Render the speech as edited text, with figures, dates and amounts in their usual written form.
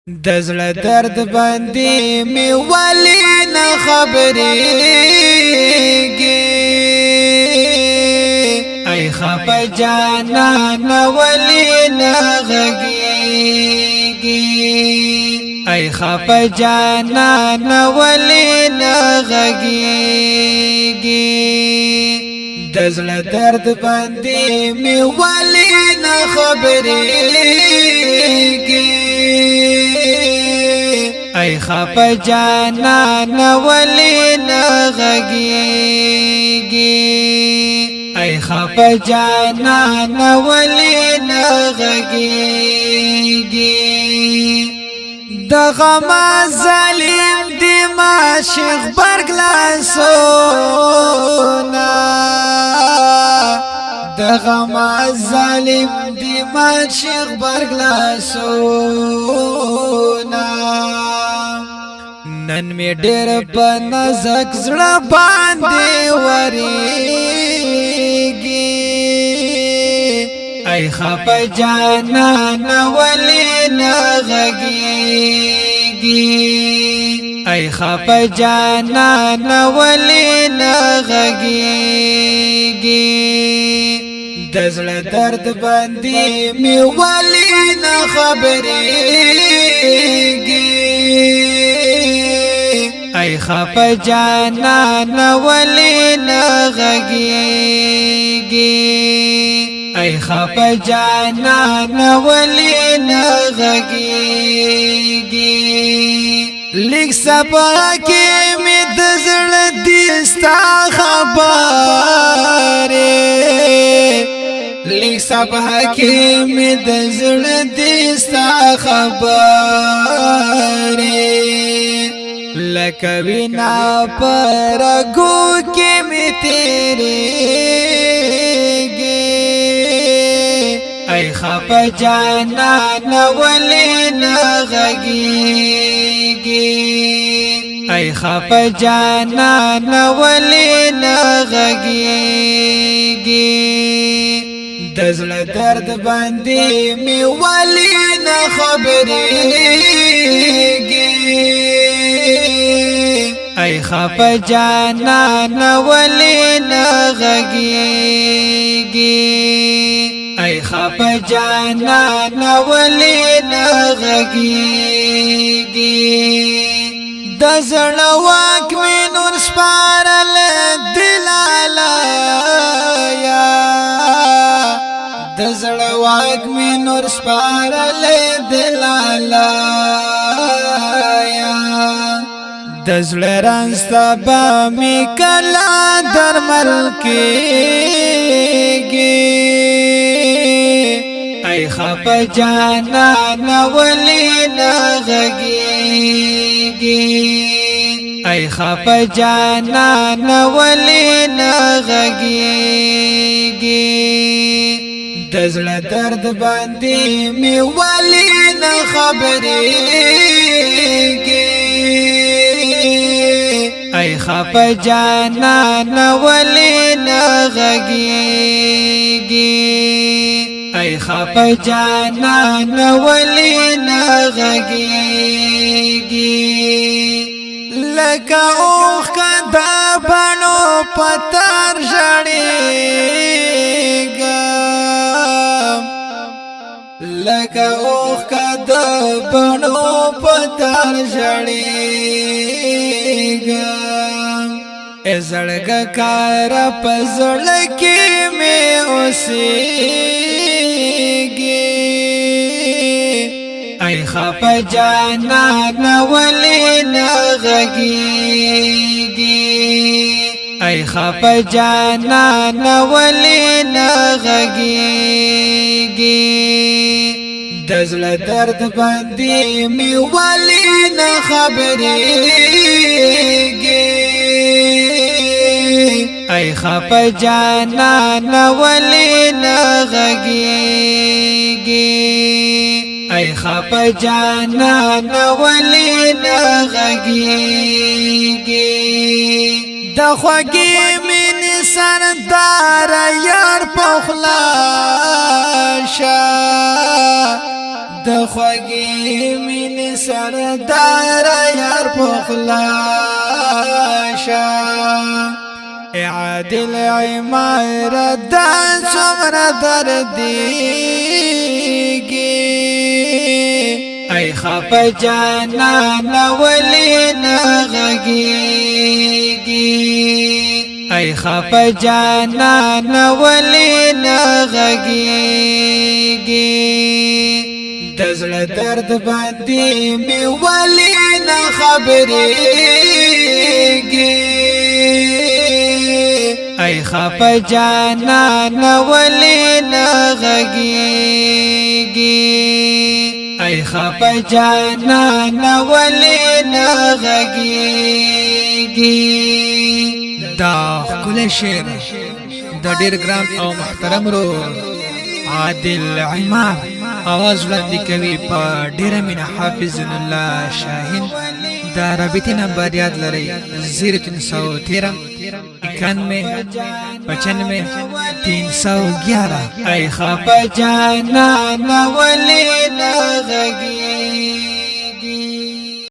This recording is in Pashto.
دزړه درد باندې می ولی نه خبرېږي ای خفه جانان ولی نه غږېږي ای خفه جانان ولی نه غږېږي دزړه درد باندې می ولی نه خبرېږي ای خفه جانان ولی نه غږېږي ای خفه جانان ولی نه غږېږي د غم ظالم دی معشوق برګلاسونا د غم ظالم دی معشوق برګلاسونا نن می ډېر په نازک زړه باندې ورېږي ای خفه جانان ولی نه غږېږي ای خفه جانان ولی نه غږېږي د زړه درد باندې می ولی نه خبرېږي ای خفه جانان ولی نه غږېږي ای خفه جانان ولی نه غږېږي لیک سبا کې می د زړه دې ستا خبرې لیک سبا کې می د زړه دې ستا خبرې لکه وینا پرګو کې می تیرېږي ای خفه جانان ولی نه غږېږي ای خفه جانان ولی نه غږېږي د زړه درد باندې می ولی نه خبرېږي ای خفه جانان ولی نه غږېږي ای خفه جانان ولی نه غږېږي د زړه واک می نور سپارل دلالایا د زړه واک می نور سپارل دلالایا د زړه رانستا به می کلا درمل کېږي ای خفه جانان ولی نه غږېږي ای خفه جانان ولی نه غږېږي د زړه درد باندې می ولی نه خبرېږي ای خفه جانان ولی نه غږېږي ای خفه جانان ولی نه غږېږي لکه اوښ کده بڼو پتر ژړېږم لکه اوښ کده بڼو پتر ژړېږم ای زړګه کار په زړه کې مې اوسېږي ای خفه جانان ولی نه غږېږي ای خفه جانان ولی نه غږېږي د زړه درد باندې می ولی نه خبرېږي ای خفه جانان ولی نه غږېږي ای خفه جانان ولی نه غږېږي د خوږې مینې سردار یار په خوله شه د خوږې مینې سردار یار پخلاشه عادل عمارت دا څومره دردیږي ای خفه جانان ولې نه غږیږي ای خفه جانان ولې نه غږیږي د زړه درد باندې مې ولې نه خبرېږي ای خفه جانان ولې نه غږیږي ای خفه جانان ولې نه غږیږي دا ښکلی شعر د ډېر ګران او محترم ورور عادل عمار आवाज وړاندې کوي په ډېره مینه حافظ الله شاهین د رابطې نمبر یاد لرئ 0313 91 95 311 ای خفه جانان ولې نه غږیږي